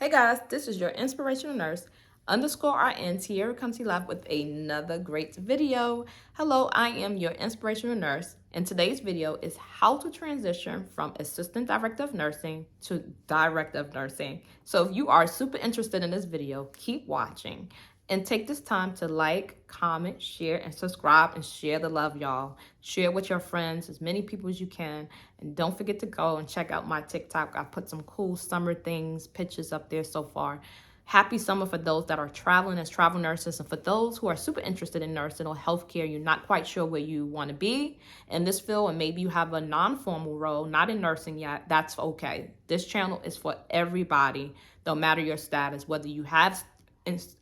Hey guys, this is your inspirational nurse underscore RN Tierra comes to you live with another great video. Hello, I am your inspirational nurse, and today's video is how to transition from assistant director of nursing to director of nursing. So if you are super interested in this video, keep watching and take this time to like, comment, share, and subscribe and share the love, y'all. Share with your friends, as many people as you can. And don't forget to go and check out my TikTok. I put some cool summer things, pictures up there so far. Happy summer for those that are traveling as travel nurses, and for those who are super interested in nursing or healthcare, you're not quite sure where you want to be in this field, and maybe you have a non-formal role, not in nursing yet, that's okay. This channel is for everybody, no matter your status, whether you have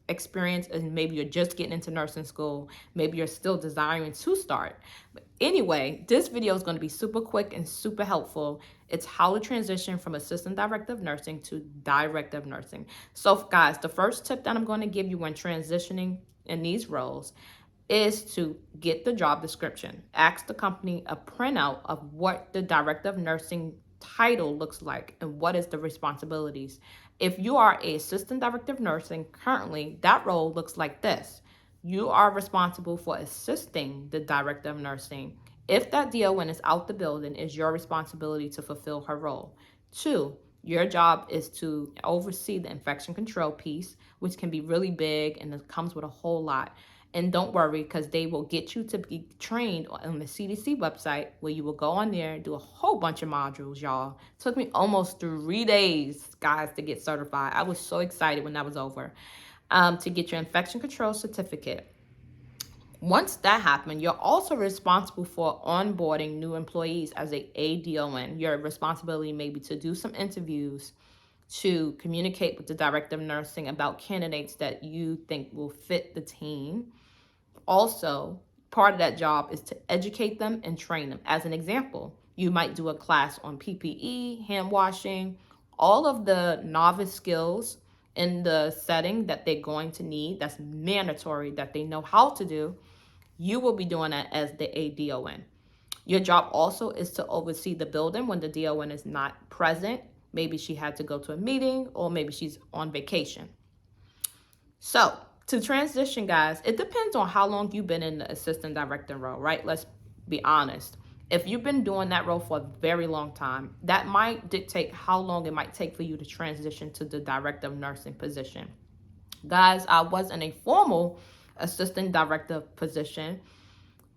experience and maybe you're just getting into nursing school, maybe you're still desiring to start. But anyway, this video is going to be super quick and super helpful. It's how to transition from assistant director of nursing to director of nursing. So guys, the first tip that I'm going to give you when transitioning in these roles is to get the job description. Ask the company a printout of what the director of nursing title looks like and what is the responsibilities. If you are a assistant director of nursing currently, that role looks like this. You are responsible for assisting the director of nursing. If that DON is out the building, it's your responsibility to fulfill her role. 2, your job is to oversee the infection control piece, which can be really big and it comes with a whole lot. And don't worry, because they will get you to be trained on the CDC website, where you will go on there and do a whole bunch of modules, y'all. It took me almost 3 days, guys, to get certified. I was so excited when that was over. To get your infection control certificate. Once that happened, you're also responsible for onboarding new employees as a ADON. Your responsibility may be to do some interviews, to communicate with the director of nursing about candidates that you think will fit the team. Also, part of that job is to educate them and train them. As an example, you might do a class on PPE, hand washing, all of the novice skills in the setting that they're going to need. That's mandatory that they know how to do. You will be doing that as the ADON. Your job also is to oversee the building when the DON is not present. Maybe she had to go to a meeting or maybe she's on vacation. So to transition, guys, it depends on how long you've been in the assistant director role, right? Let's be honest. If you've been doing that role for a very long time, that might dictate how long it might take for you to transition to the director of nursing position. Guys, I was in a formal assistant director position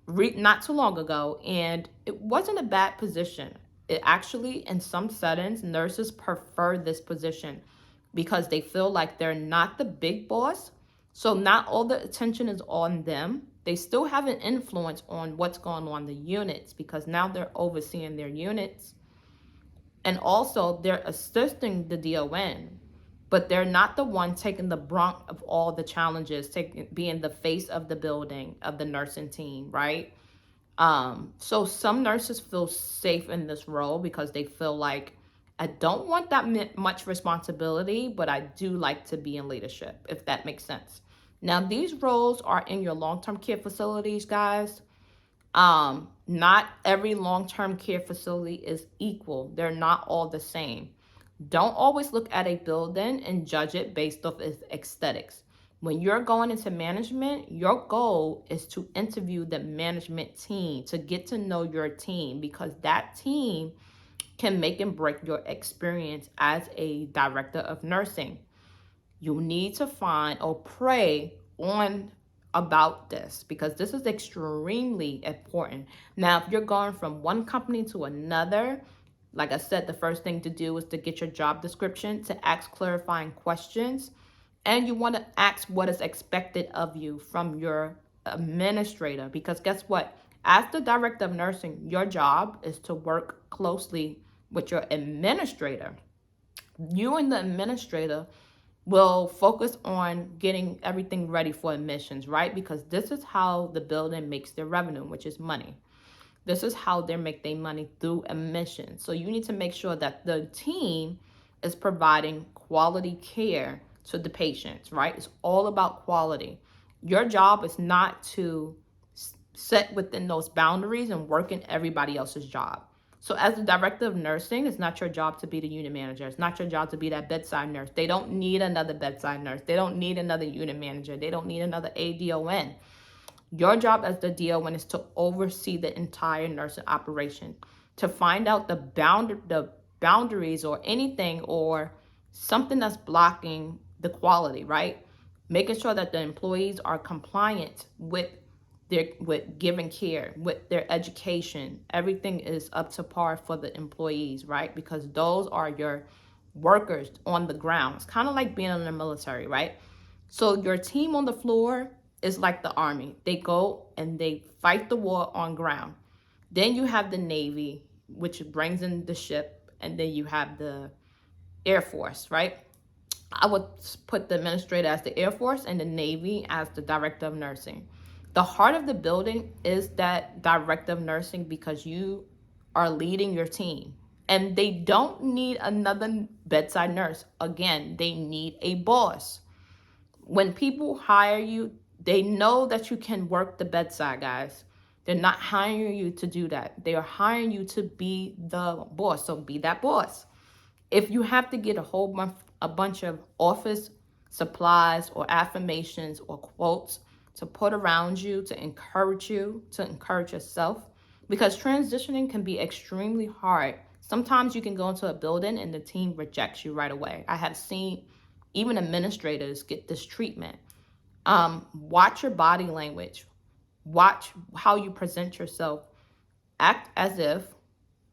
not too long ago, and it wasn't a bad position. It actually, in some settings, nurses prefer this position because they feel like they're not the big boss. So not all the attention is on them. They still have an influence on what's going on in the units because now they're overseeing their units. And also they're assisting the DON, but they're not the one taking the brunt of all the challenges, being the face of the building, of the nursing team, right? So some nurses feel safe in this role because they feel like, I don't want that much responsibility, but I do like to be in leadership, if that makes sense. Now, these roles are in your long-term care facilities, guys. Not every long-term care facility is equal. They're not all the same. Don't always look at a building and judge it based off its aesthetics. When you're going into management, your goal is to interview the management team, to get to know your team, because that team can make and break your experience as a director of nursing. You need to find or pray on about this because this is extremely important. Now, if you're going from one company to another, like I said, the first thing to do is to get your job description, to ask clarifying questions, and you want to ask what is expected of you from your administrator, because guess what? As the director of nursing, your job is to work closely with your administrator. You and the administrator will focus on getting everything ready for admissions, right? Because this is how the building makes their revenue, which is money. This is how they make their money, through admissions. So you need to make sure that the team is providing quality care to the patients, right? It's all about quality. Your job is not to set within those boundaries and work in everybody else's job. So as the director of nursing, it's not your job to be the unit manager. It's not your job to be that bedside nurse. They don't need another bedside nurse. They don't need another unit manager. They don't need another ADON. Your job as the DON is to oversee the entire nursing operation, to find out the boundaries or anything or something that's blocking the quality, right? Making sure that the employees are compliant with giving care, with their education. Everything is up to par for the employees, right? Because those are your workers on the ground. It's kind of like being in the military, right? So your team on the floor is like the army. They go and they fight the war on ground. Then you have the Navy, which brings in the ship, and then you have the Air Force, right? I would put the administrator as the Air Force and the Navy as the director of nursing. The heart of the building is that director of nursing because you are leading your team. And they don't need another bedside nurse. Again, they need a boss. When people hire you, they know that you can work the bedside, guys. They're not hiring you to do that. They are hiring you to be the boss. So be that boss. If you have to get a bunch of office supplies or affirmations or quotes to put around you, to encourage yourself, because transitioning can be extremely hard. Sometimes you can go into a building and the team rejects you right away. I have seen even administrators get this treatment. Watch your body language. Watch how you present yourself. Act as if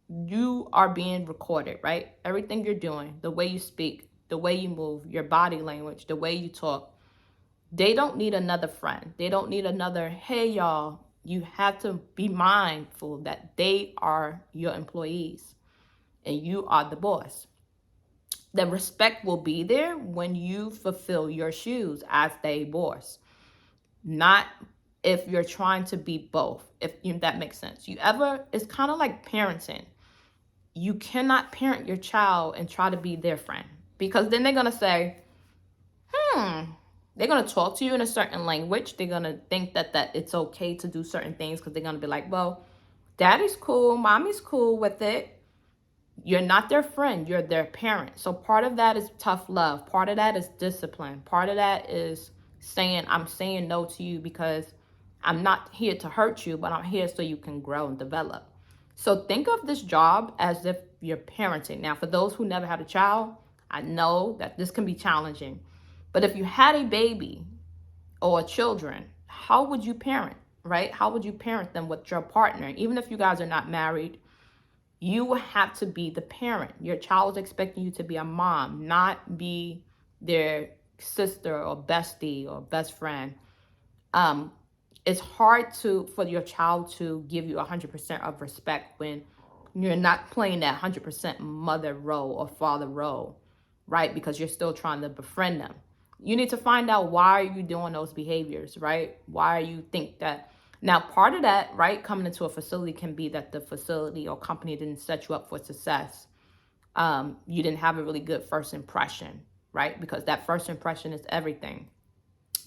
you are being recorded, right? Everything you're doing, the way you speak, the way you move, your body language, the way you talk. They don't need another friend. They don't need another, hey, y'all. You have to be mindful that they are your employees and you are the boss. The respect will be there when you fulfill your shoes as the boss, not if you're trying to be both, if that makes sense. It's kind of like parenting. You cannot parent your child and try to be their friend, because then they're going to say, they're going to talk to you in a certain language. They're going to think that it's okay to do certain things because they're going to be like, well, daddy's cool, mommy's cool with it. You're not their friend, you're their parent. So part of that is tough love. Part of that is discipline. Part of that is saying, I'm saying no to you because I'm not here to hurt you, but I'm here so you can grow and develop. So think of this job as if you're parenting. Now, for those who never had a child, I know that this can be challenging. But if you had a baby or children, how would you parent, right? How would you parent them with your partner? Even if you guys are not married, you have to be the parent. Your child is expecting you to be a mom, not be their sister or bestie or best friend. It's hard for your child to give you 100% of respect when you're not playing that 100% mother role or father role, right? Because you're still trying to befriend them. You need to find out, why are you doing those behaviors, right? Why you think that? Now, part of that, right, coming into a facility can be that the facility or company didn't set you up for success. You didn't have a really good first impression, right? Because that first impression is everything.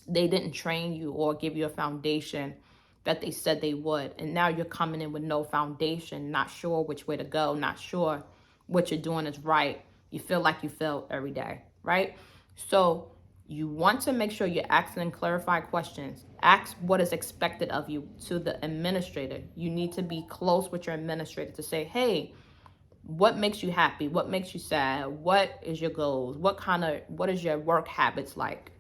They didn't train you or give you a foundation that they said they would. And now you're coming in with no foundation, not sure which way to go, not sure what you're doing is right. You feel like you failed every day, right? So you want to make sure you're asking and clarify questions. Ask what is expected of you to the administrator. You need to be close with your administrator to say, hey, what makes you happy? What makes you sad? What is your goals? What is your work habits like?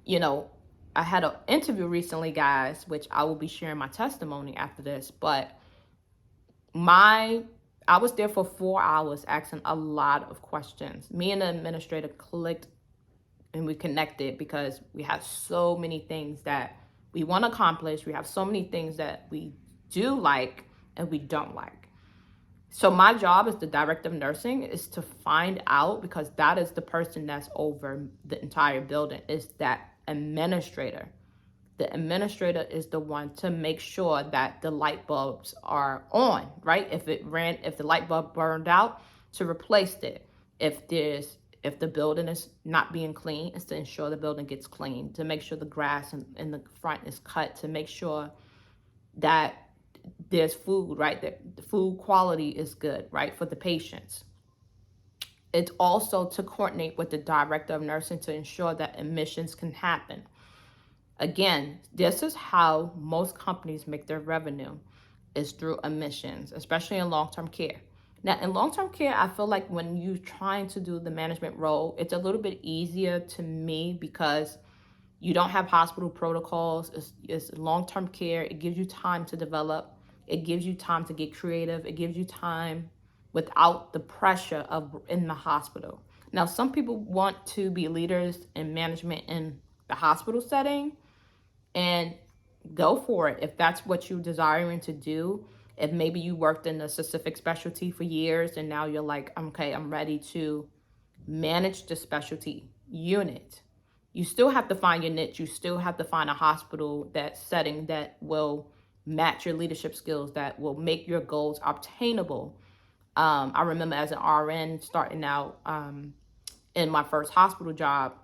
I had an interview recently, guys, which I will be sharing my testimony after this, but I was there for 4 hours asking a lot of questions. Me and the administrator clicked and we connected because we have so many things that we want to accomplish. We have so many things that we do like and we don't like. So my job as the director of nursing is to find out, because that is the person that's over the entire building, is that administrator. The administrator is the one to make sure that the light bulbs are on, right? If the light bulb burned out, to replace it. If the building is not being clean, it's to ensure the building gets clean, to make sure the grass in the front is cut, to make sure that there's food, right? The food quality is good, right, for the patients. It's also to coordinate with the director of nursing to ensure that admissions can happen. Again, this is how most companies make their revenue, is through admissions, especially in long-term care. Now, in long-term care, I feel like when you're trying to do the management role, it's a little bit easier to me because you don't have hospital protocols. It's long-term care. It gives you time to develop. It gives you time to get creative. It gives you time without the pressure of in the hospital. Now, some people want to be leaders in management in the hospital setting, and go for it if that's what you're desiring to do. If maybe you worked in a specific specialty for years and now you're like, okay, I'm ready to manage the specialty unit. You still have to find your niche. You still have to find a hospital, that setting that will match your leadership skills, that will make your goals obtainable. I remember as an RN starting out in my first hospital job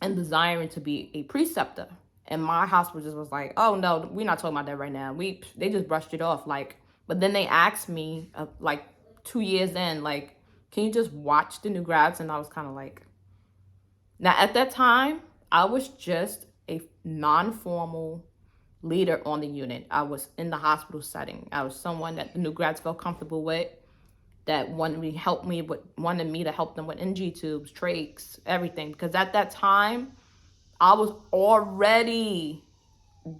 and desiring to be a preceptor. And my hospital just was like, oh no, we're not talking about that right now. They just brushed it off. Like, but then they asked me like 2 years in, like, can you just watch the new grads? And I was kind of like, now at that time, I was just a non-formal leader on the unit. I was in the hospital setting. I was someone that the new grads felt comfortable with, that wanted me to help them with NG tubes, trachs, everything. Because at that time, I was already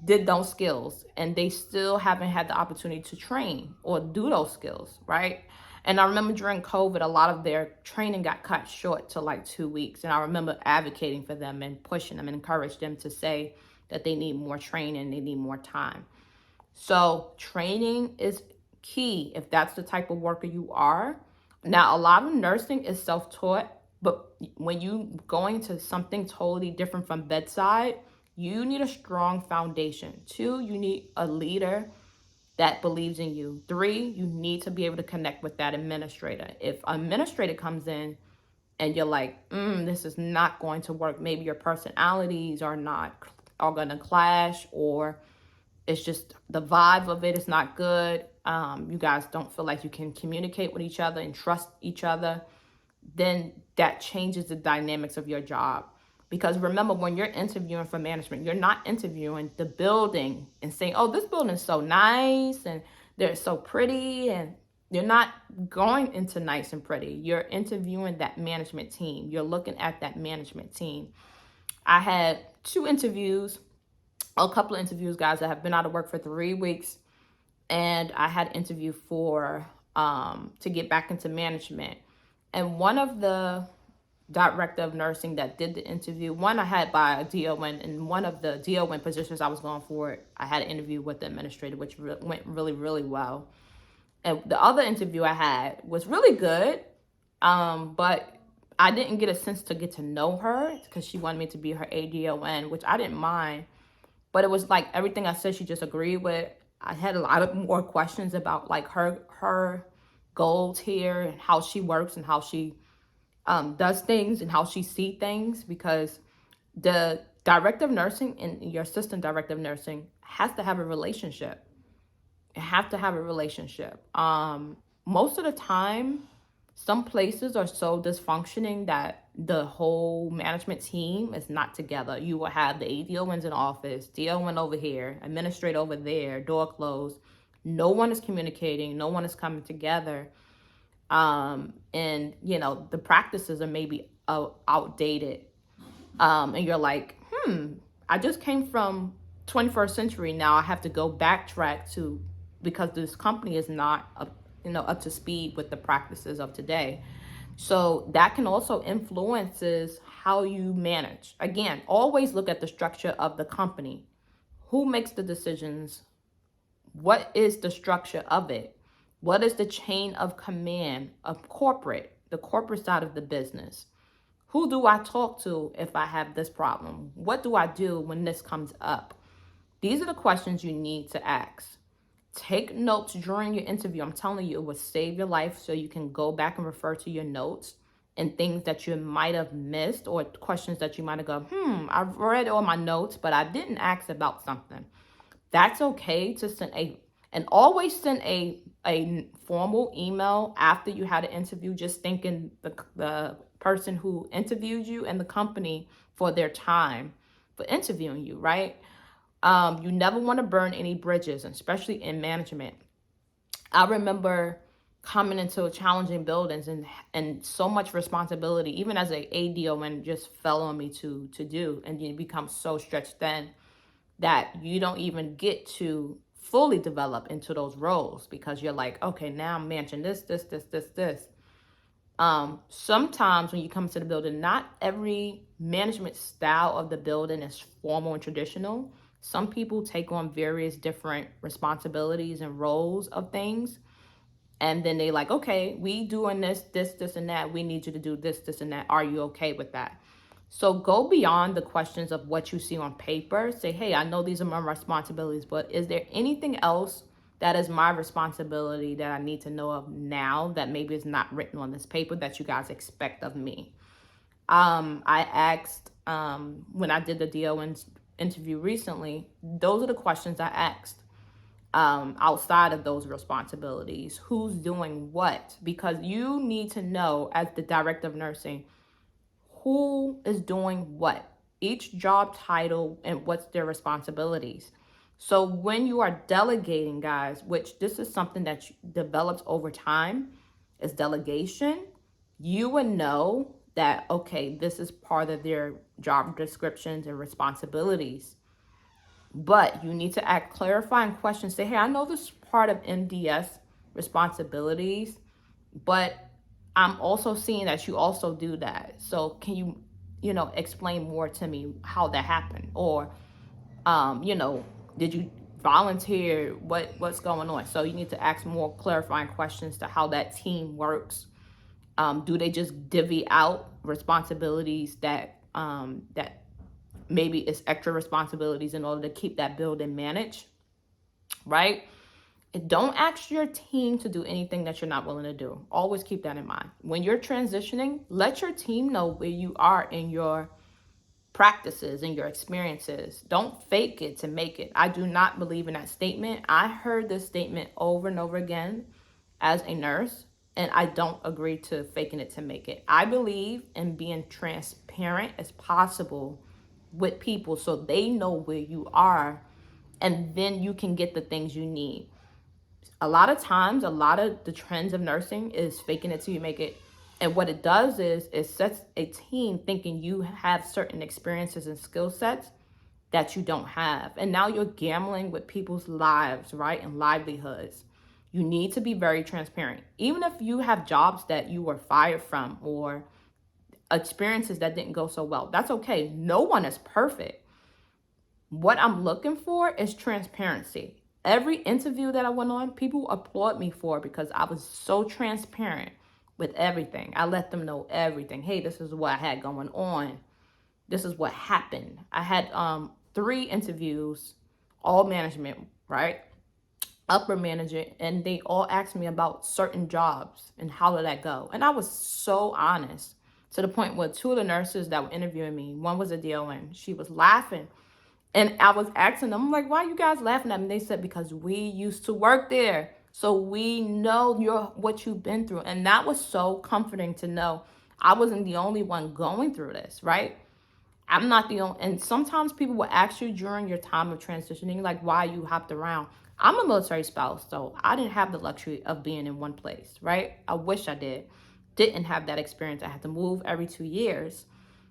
did those skills, and they still haven't had the opportunity to train or do those skills, right? And I remember during COVID, a lot of their training got cut short to like 2 weeks. And I remember advocating for them and pushing them and encouraged them to say that they need more training, they need more time. So training is key if that's the type of worker you are. Now, a lot of nursing is self-taught, but when you going to something totally different from bedside, you need a strong foundation. 2, you need a leader that believes in you. 3, you need to be able to connect with that administrator. If an administrator comes in and you're like, this is not going to work, maybe your personalities are going to clash, or it's just the vibe of it is not good. You guys don't feel like you can communicate with each other and trust each other, then that changes the dynamics of your job. Because remember, when you're interviewing for management, you're not interviewing the building and saying, oh, this building is so nice and they're so pretty. And you're not going into nice and pretty. You're interviewing that management team. You're looking at that management team. I had a couple of interviews, guys, that have been out of work for 3 weeks. And I had an interview to get back into management. And one of the director of nursing that did the interview, one I had by a DON, and one of the DON positions I was going for, I had an interview with the administrator, which went really, really well. And the other interview I had was really good, but I didn't get a sense to get to know her because she wanted me to be her ADON, which I didn't mind. But it was like everything I said, she just agreed with. I had a lot of more questions about like her goals here and how she works and how she does things and how she sees things, because the director of nursing and your assistant director of nursing has to have a relationship. It have to have a relationship. Most of the time, some places are so dysfunctioning that the whole management team is not together. You will have the ADONs in office, DON over here, administrator over there, door closed. No one is communicating. No one is coming together. And the practices are maybe outdated. And you're like, I just came from 21st century. Now I have to go backtrack because this company is not up to speed with the practices of today. So that can also influences how you manage. Again, always look at the structure of the company. Who makes the decisions? What is the structure of it? What is the chain of command of the corporate side of the business? Who do I talk to if I have this problem? What do I do when this comes up? These are the questions you need to ask. Take notes during your interview. I'm telling you, it will save your life, so you can go back and refer to your notes and things that you might have missed, or questions that you might have gone, I've read all my notes, but I didn't ask about something. That's okay to send And always send a formal email after you had an interview, just thanking the person who interviewed you and the company for their time for interviewing you, right? You never want to burn any bridges, especially in management. I remember coming into challenging buildings and so much responsibility, even as a ADON, just fell on me to do, and you become so stretched thin that you don't even get to fully develop into those roles because you're like, okay, now I'm managing this. Sometimes when you come to the building, not every management style of the building is formal and traditional. Some people take on various different responsibilities and roles of things. And then they like, okay, we doing this, and that. We need you to do this, and that. Are you okay with that? So go beyond the questions of what you see on paper. Say, hey, I know these are my responsibilities, but is there anything else that is my responsibility that I need to know of now that maybe is not written on this paper that you guys expect of me? I asked when I did the DON interview recently, those are the questions I asked outside of those responsibilities. Who's doing what? Because you need to know, as the director of nursing, who is doing what, each job title, and what's their responsibilities. So when you are delegating, guys, which this is something that develops over time, is delegation, you would know that, okay, this is part of their job descriptions and responsibilities. But you need to ask clarifying questions. Say, hey, I know this is part of MDS responsibilities, but I'm also seeing that you also do that. So can you explain more to me how that happened? Or, did you volunteer? What's going on? So you need to ask more clarifying questions to how that team works. Do they just divvy out responsibilities that maybe it's extra responsibilities in order to keep that building managed, right? Don't ask your team to do anything that you're not willing to do. Always keep that in mind. When you're transitioning, let your team know where you are in your practices and your experiences. Don't fake it to make it. I do not believe in that statement. I heard this statement over and over again as a nurse, and I don't agree to faking it to make it. I believe in being transparent as possible with people so they know where you are, and then you can get the things you need. A lot of times, a lot of the trends of nursing is faking it till you make it. And what it does is it sets a team thinking you have certain experiences and skill sets that you don't have. And now you're gambling with people's lives, right? And livelihoods. You need to be very transparent. Even if you have jobs that you were fired from or experiences that didn't go so well, that's okay. No one is perfect. What I'm looking for is transparency. Every interview that I went on, people applaud me for because I was so transparent with everything. I let them know everything. Hey, this is what I had going on. This is what happened. I had 3 interviews, all management, right? Upper manager, and they all asked me about certain jobs and how did that go. And I was so honest to the point where 2 of the nurses that were interviewing me, one was a DON, she was laughing. And I was asking them, I'm like, why are you guys laughing at me? They said, because we used to work there. So we know what you've been through. And that was so comforting to know I wasn't the only one going through this, right? I'm not the only, and sometimes people will ask you during your time of transitioning, like why you hopped around. I'm a military spouse, so I didn't have the luxury of being in one place, right? I wish I did. Didn't have that experience. I had to move every 2 years.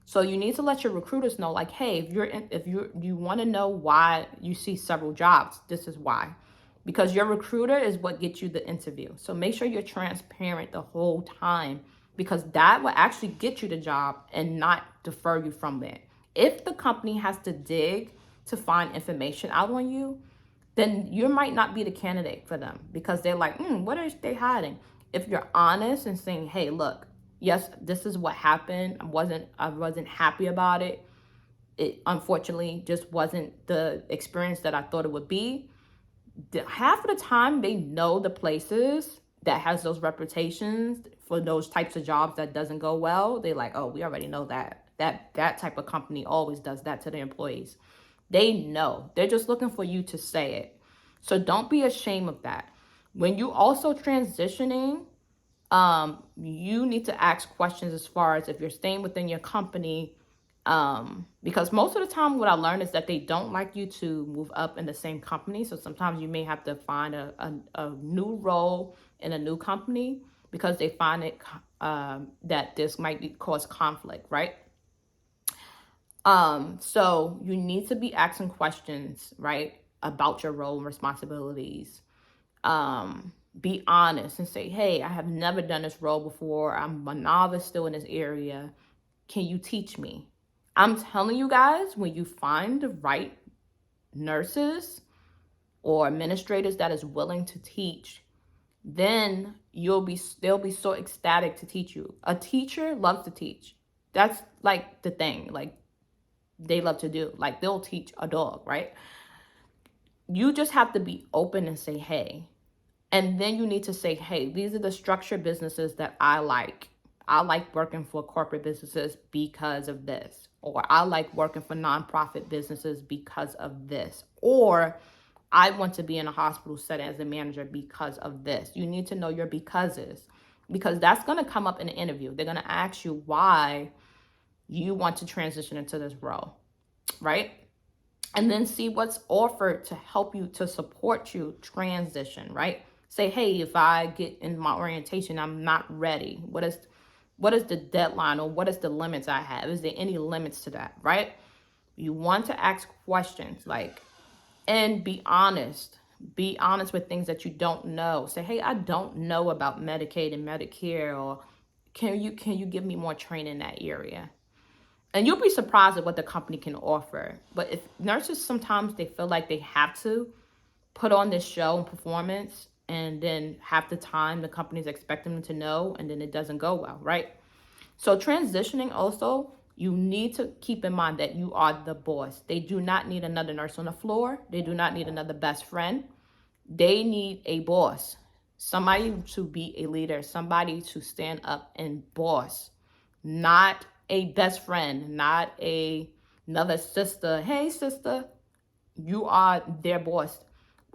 So you need to let your recruiters know, like, hey, if you want to know why you see several jobs, this is why. Because your recruiter is what gets you the interview. So make sure you're transparent the whole time, because that will actually get you the job and not defer you from it. If the company has to dig to find information out on you, then you might not be the candidate for them because they're like, what are they hiding? If you're honest and saying, hey, look, yes, this is what happened. I wasn't happy about it. It unfortunately just wasn't the experience that I thought it would be. Half of the time they know the places that has those reputations for those types of jobs that doesn't go well. They're like, oh, we already know that type of company always does that to their employees. They know. They're just looking for you to say it. So don't be ashamed of that. When you also transitioning, you need to ask questions as far as if you're staying within your company, because most of the time what I learned is that they don't like you to move up in the same company. So sometimes you may have to find a new role in a new company because they find it that this might cause conflict, right? So you need to be asking questions, right, about your role and responsibilities. Be honest and say, hey, I have never done this role before. I'm a novice still in this area. Can you teach me? I'm telling you guys, when you find the right nurses or administrators that is willing to teach, then they'll be so ecstatic to teach you. A teacher loves to teach. That's like the thing. Like they love to do. Like they'll teach a dog, right? You just have to be open and say, hey. And then you need to say, hey, these are the structured businesses that I like. I like working for corporate businesses because of this. Or I like working for nonprofit businesses because of this. Or I want to be in a hospital setting as a manager because of this. You need to know your becauses, because that's going to come up in the interview. They're going to ask you why you want to transition into this role, right? And then see what's offered to help you, to support you transition, right? Say, hey, if I get in my orientation, I'm not ready. What is the deadline, or what is the limits I have? Is there any limits to that, right? You want to ask questions, like, and be honest. Be honest with things that you don't know. Say, hey, I don't know about Medicaid and Medicare, or can you give me more training in that area? And you'll be surprised at what the company can offer. But if nurses, sometimes they feel like they have to put on this show and performance, and then half the time the company's expecting them to know, and then it doesn't go well, right? So transitioning also, you need to keep in mind that you are the boss. They do not need another nurse on the floor. They do not need another best friend. They need a boss, somebody to be a leader, somebody to stand up and boss, not a best friend, not another sister. Hey, sister, you are their boss.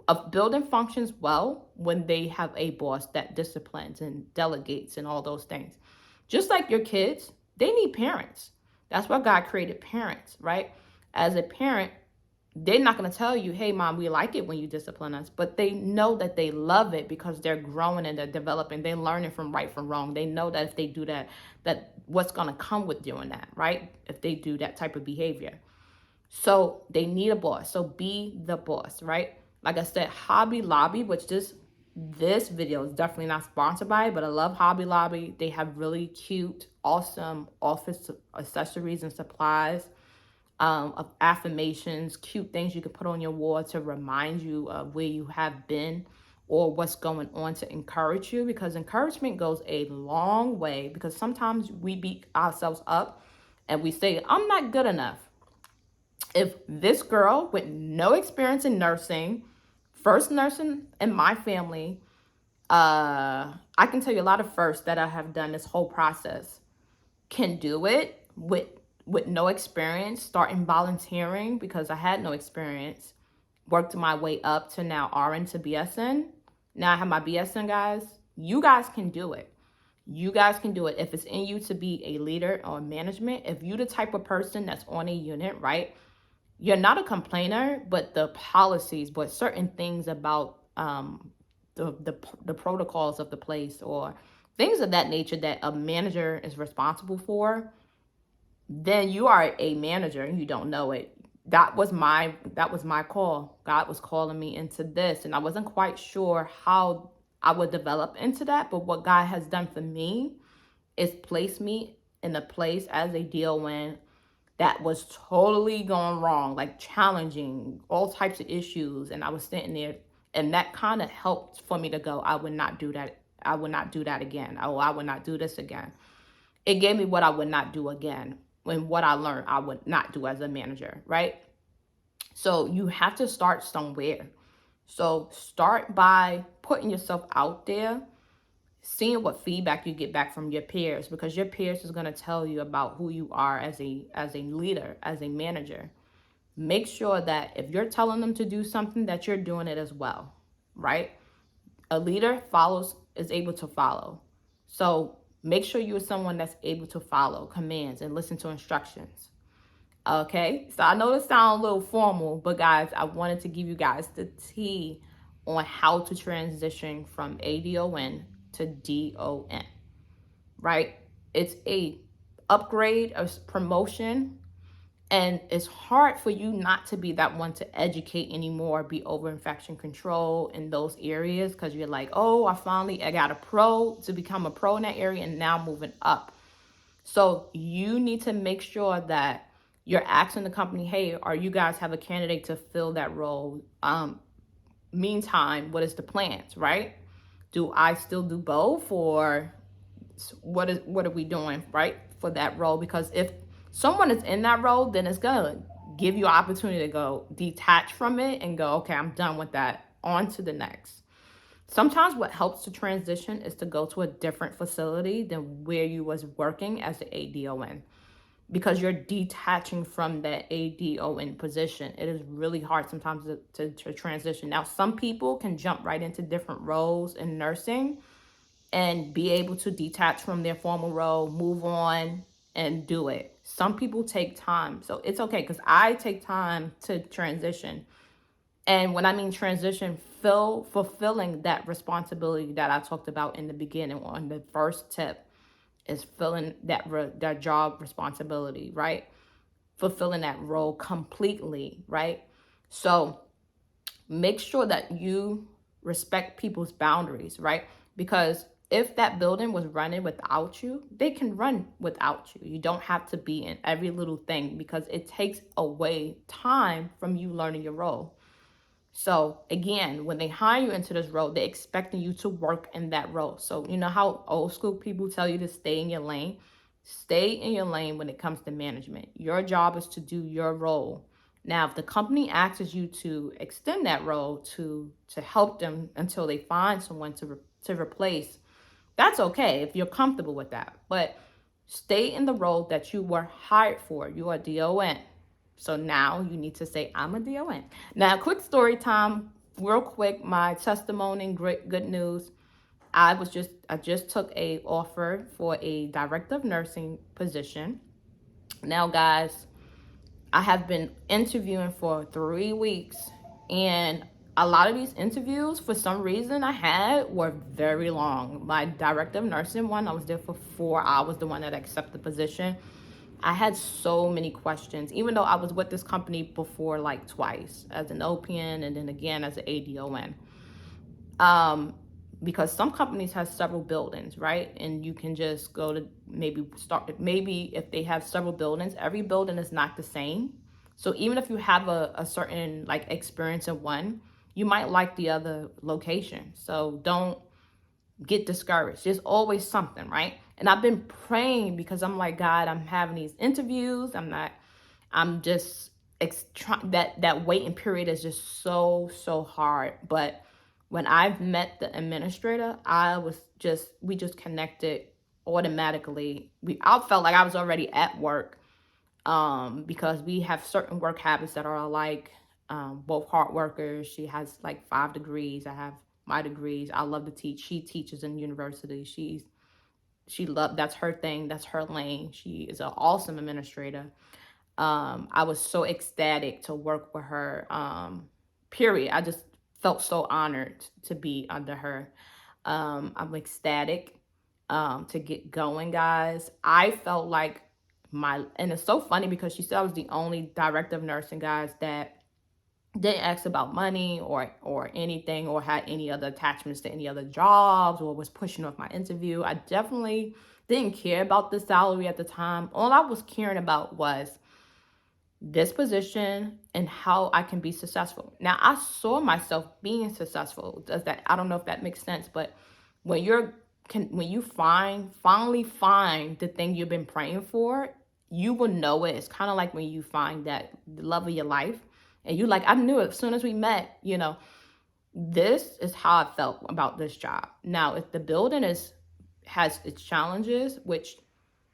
A building functions well when they have a boss that disciplines and delegates and all those things. Just like your kids, they need parents. That's why God created parents, right? As a parent, they're not going to tell you, hey, mom, we like it when you discipline us. But they know that they love it because they're growing and they're developing. They're learning from right from wrong. They know that if they do that, that what's going to come with doing that, right? If they do that type of behavior. So they need a boss. So be the boss, right? Like I said, Hobby Lobby, which this video is definitely not sponsored by, but I love Hobby Lobby. They have really cute, awesome office accessories and supplies, of affirmations, cute things you can put on your wall to remind you of where you have been or what's going on, to encourage you, because encouragement goes a long way. Because sometimes we beat ourselves up and we say, I'm not good enough. If this girl with no experience in nursing, first nursing in my family, I can tell you a lot of firsts that I have done this whole process, can do it with no experience, starting volunteering because I had no experience, worked my way up to now RN to BSN. Now I have my BSN, guys. You guys can do it. You guys can do it. If it's in you to be a leader or management, if you're the type of person that's on a unit, right? You're not a complainer, but the policies, but certain things about the protocols of the place or things of that nature that a manager is responsible for, then you are a manager and you don't know it. That was my call. God was calling me into this, and I wasn't quite sure how I would develop into that. But what God has done for me is place me in a place as a DON that was totally going wrong, like challenging, all types of issues. And I was sitting there, and that kind of helped for me to go, I would not do that. I would not do that again. Oh, I would not do this again. It gave me what I would not do again, and what I learned I would not do as a manager, right? So you have to start somewhere. So start by putting yourself out there, seeing what feedback you get back from your peers, because your peers is going to tell you about who you are as a leader, as a manager. make sure that if you're telling them to do something, that you're doing it as well, right? A leader is able to follow. So make sure you're someone that's able to follow commands and listen to instructions. Okay, so I know this sounds a little formal, but guys, I wanted to give you guys the tea on how to transition from ADON to DON, right? It's a upgrade, a promotion, and it's hard for you not to be that one to educate anymore, be over infection control in those areas, because you're like, oh, I got a pro to become a pro in that area, and now moving up. So you need to make sure that you're asking the company, hey, are you guys have a candidate to fill that role? Meantime, what is the plans, right? Do I still do both, or what are we doing, right, for that role? Because if someone is in that role, then it's gonna give you an opportunity to go detach from it and go, okay, I'm done with that, on to the next. Sometimes what helps to transition is to go to a different facility than where you was working as an ADON, because you're detaching from that ADON position. It is really hard sometimes to transition. Now, some people can jump right into different roles in nursing and be able to detach from their formal role, move on, and do it. Some people take time. So it's okay, because I take time to transition. And when I mean transition, fulfilling that responsibility that I talked about in the beginning on the first tip is filling that job responsibility, right? Fulfilling that role completely, right? So make sure that you respect people's boundaries, right? Because if that building was running without you, they can run without you. You don't have to be in every little thing, because it takes away time from you learning your role. So again, when they hire you into this role, they're expecting you to work in that role. So you know how old school people tell you to stay in your lane? Stay in your lane when it comes to management. Your job is to do your role. Now, if the company asks you to extend that role to help them until they find someone to replace, that's okay if you're comfortable with that. But stay in the role that you were hired for. You are DON. So now you need to say, I'm a DON. Now, quick story time, real quick, my testimony, great good news. I just took a offer for a director of nursing position. Now, guys, I have been interviewing for 3 weeks, and a lot of these interviews, for some reason I had, were very long. My director of nursing one, I was there for 4 hours, the one that accepted the position. I had so many questions, even though I was with this company before, like twice, as an OPN and then again as an ADON. Because some companies have several buildings, right? And you can just go to maybe if they have several buildings, every building is not the same. So even if you have a certain like experience in one, you might like the other location. So don't get discouraged. There's always something, right? And I've been praying, because I'm like, God, I'm having these interviews. I'm just that waiting period is just so hard. But when I've met the administrator, we just connected automatically. I felt like I was already at work, because we have certain work habits that are alike. Both hard workers. She has like 5 degrees. I have my degrees. I love to teach. She teaches in university. That's her thing. That's her lane. She is an awesome administrator. I was so ecstatic to work with her. Period. I just felt so honored to be under her. I'm ecstatic to get going, guys. I felt like and it's so funny, because she said I was the only director of nursing, guys, that didn't ask about money or anything, or had any other attachments to any other jobs, or was pushing off my interview. I definitely didn't care about the salary at the time. All I was caring about was this position and how I can be successful. Now, I saw myself being successful. I don't know if that makes sense, but when you finally find the thing you've been praying for, you will know it. It's kind of like when you find the love of your life, and you like, I knew it as soon as we met, this is how I felt about this job. Now, if the building has its challenges, which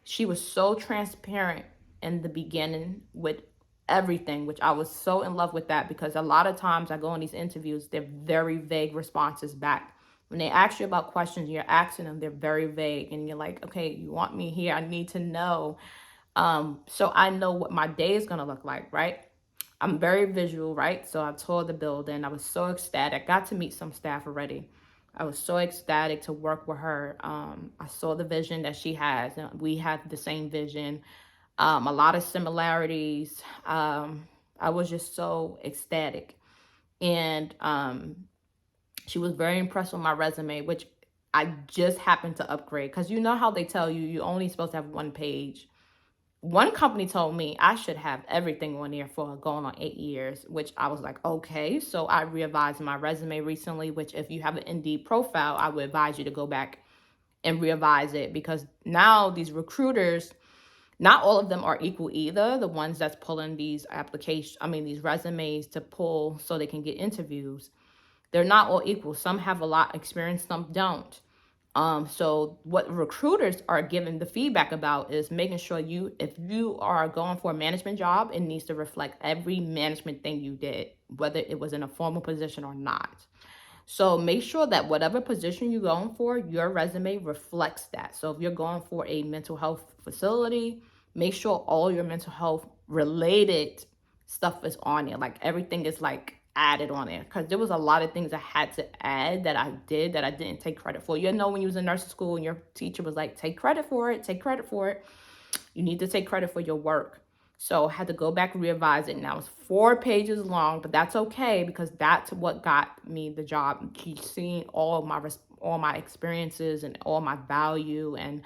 she was so transparent in the beginning with everything, which I was so in love with that, because a lot of times I go on these interviews, they're very vague responses back. When they ask you about questions, you're asking them, they're very vague. And you're like, okay, you want me here? I need to know. So I know what my day is going to look like, right? I'm very visual, right? So I toured the building. I was so ecstatic. I got to meet some staff already. I was so ecstatic to work with her. I saw the vision that she has, and we have the same vision. A lot of similarities. I was just so ecstatic. And she was very impressed with my resume, which I just happened to upgrade. Because you know how they tell you, you're only supposed to have one page. One company told me I should have everything on there for going on 8 years, which I was like, okay. So I revised my resume recently, which if you have an Indeed profile, I would advise you to go back and revise it, because now these recruiters, not all of them are equal either. The ones that's pulling these these resumes to pull so they can get interviews, they're not all equal. Some have a lot of experience, some don't. So what recruiters are giving the feedback about is making sure if you are going for a management job, it needs to reflect every management thing you did, whether it was in a formal position or not. So make sure that whatever position you're going for, your resume reflects that. So if you're going for a mental health facility, make sure all your mental health related stuff is on there. Like everything is like added on there, because there was a lot of things I had to add that I did that I didn't take credit for. You know, when you was in nursing school and your teacher was like, take credit for it, take credit for it. You need to take credit for your work. So I had to go back and revise it. Now it's 4 pages long, but that's okay, because that's what got me the job. She's seen all my experiences and all my value. And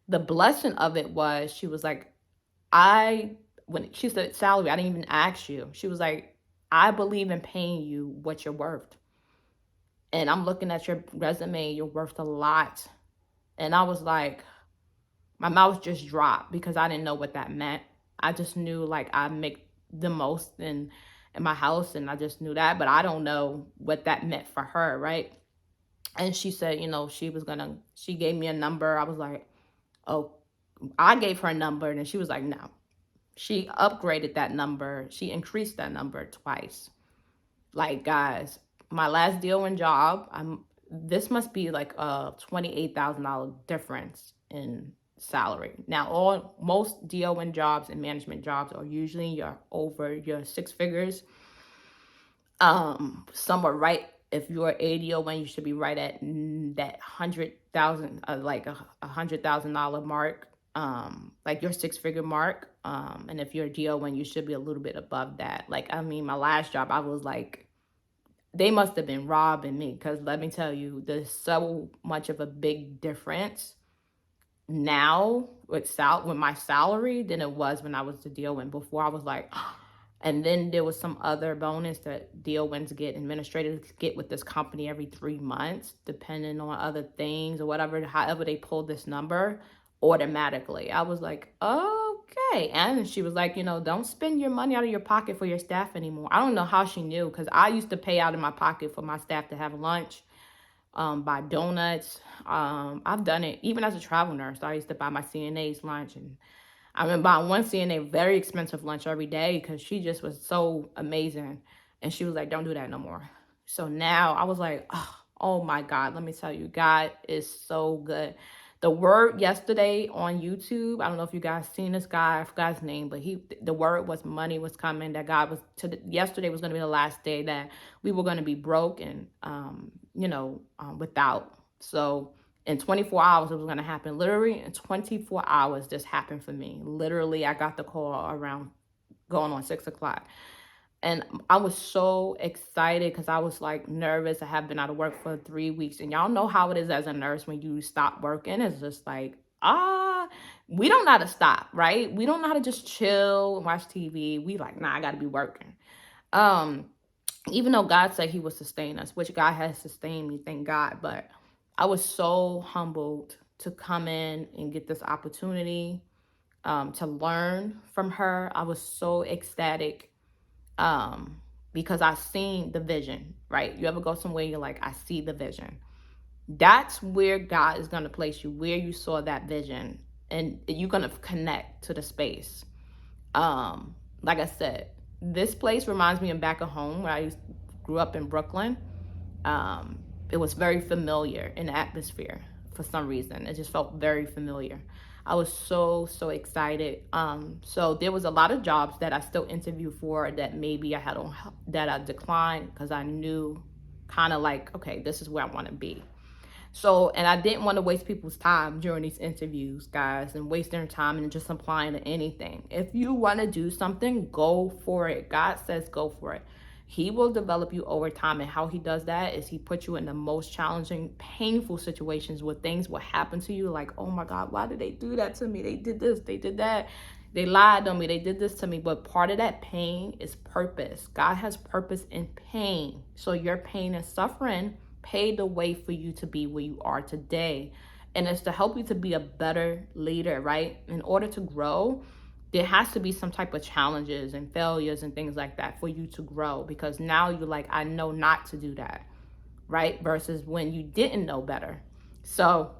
the blessing of it was, she was like, when she said salary, I didn't even ask you. She was like, I believe in paying you what you're worth. And I'm looking at your resume, you're worth a lot. And I was like, my mouth just dropped, because I didn't know what that meant. I just knew like I make the most in my house, and I just knew that, but I don't know what that meant for her, right? And she said, she gave me a number. I was like, oh, I gave her a number, and she was like, no. She upgraded that number. She increased that number twice. Like, guys, my last deal and job, this must be like a $28,000 difference in salary. Now, most DON jobs and management jobs are usually over your 6 figures. Some are right. If you're ADON, you should be right at that 100,000, like $100,000 mark, like your 6-figure mark. And if you're a DON, you should be a little bit above that. Like, my last job, I was like, they must have been robbing me, because let me tell you, there's so much of a big difference now with my salary than it was when I was the DON. Before, I was like, and then there was some other bonus that DONs get, administrators get with this company every 3 months, depending on other things or whatever, however they pulled this number automatically. I was like, okay. And she was like, don't spend your money out of your pocket for your staff anymore. I don't know how she knew, because I used to pay out of my pocket for my staff to have lunch, buy donuts. I've done it even as a travel nurse. I used to buy my CNA's lunch, and I remember buying one CNA very expensive lunch every day, because she just was so amazing. And she was like, don't do that no more. So now I was like, oh my God, let me tell you, God is so good. The word yesterday on YouTube, I don't know if you guys seen this guy, I forgot his name, but the word was money was coming, that God was, yesterday was going to be the last day that we were going to be broke and, without. So in 24 hours, it was going to happen. Literally in 24 hours, this happened for me. Literally, I got the call around going on 6 o'clock. And I was so excited, because I was like nervous. I have been out of work for 3 weeks. And y'all know how it is as a nurse when you stop working. It's just like, we don't know how to stop, right? We don't know how to just chill and watch TV. We like, nah, I got to be working. Even though God said he would sustain us, which God has sustained me, thank God. But I was so humbled to come in and get this opportunity to learn from her. I was so ecstatic. Because I seen the vision, right? You ever go somewhere, you're like, I see the vision. That's where God is going to place you, where you saw that vision, and you're going to connect to the space. Like I said, This place reminds me of back at home where grew up in Brooklyn. It was very familiar in the atmosphere for some reason. It just felt very familiar. I was so excited. So there was a lot of jobs that I still interviewed for that maybe I had on that I declined because I knew kind of like, okay, this is where I want to be. So, and I didn't want to waste people's time during these interviews, guys, and waste their time and just applying to anything. If you want to do something, go for it. God says go for it. He will develop you over time. And how he does that is he puts you in the most challenging, painful situations where things will happen to you. Like, oh my God, why did they do that to me? They did this, they did that. They lied on me, they did this to me. But part of that pain is purpose. God has purpose in pain. So your pain and suffering paved the way for you to be where you are today. And it's to help you to be a better leader, right? In order to grow, there has to be some type of challenges and failures and things like that for you to grow, because now you're like, I know not to do that, right? Versus when you didn't know better. So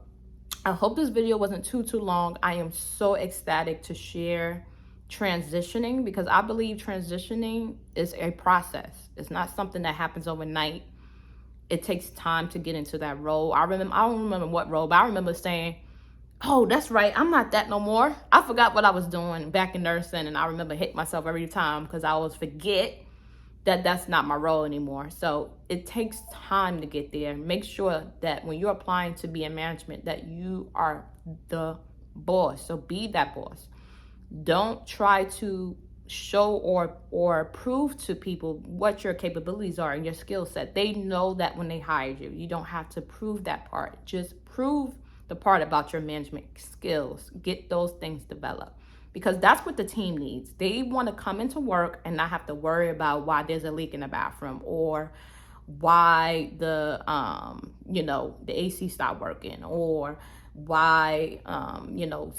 I hope this video wasn't too long. I am so ecstatic to share transitioning, because I believe transitioning is a process. It's not something that happens overnight. It takes time to get into that role. I don't remember what role, but I remember saying, oh, that's right, I'm not that no more. I forgot what I was doing back in nursing, and I remember hitting myself every time because I always forget that that's not my role anymore. So it takes time to get there. Make sure that when you're applying to be in management, that you are the boss. So be that boss. Don't try to show or prove to people what your capabilities are and your skill set. They know that when they hired you. You don't have to prove that part. Just prove the part about your management skills. Get those things developed, because that's what the team needs. They want to come into work and not have to worry about why there's a leak in the bathroom, or why the the AC stopped working, or why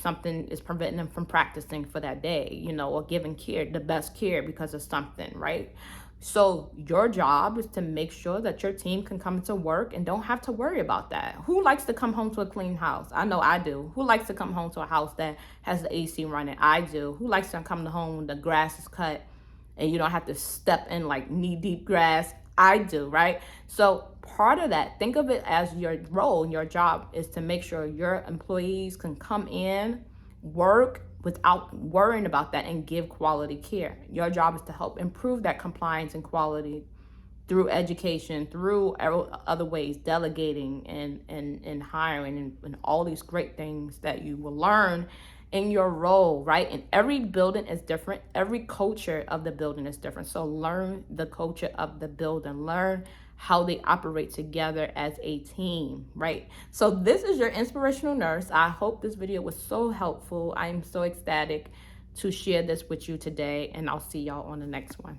something is preventing them from practicing for that day, or giving care, the best care, because of something, right? So your job is to make sure that your team can come to work and don't have to worry about that. Who likes to come home to a clean house? I know I do. Who likes to come home to a house that has the AC running? I do. Who likes to come home when the grass is cut and you don't have to step in like knee-deep grass? I do, right? So part of that, think of it as your role and your job is to make sure your employees can come in, work without worrying about that, and give quality care. Your job is to help improve that compliance and quality through education, through other ways, delegating and hiring and all these great things that you will learn in your role, right? And every building is different. Every culture of the building is different. So learn the culture of the building. Learn how they operate together as a team, right? So this is your inspirational nurse. I hope this video was so helpful. I am so ecstatic to share this with you today, and I'll see y'all on the next one.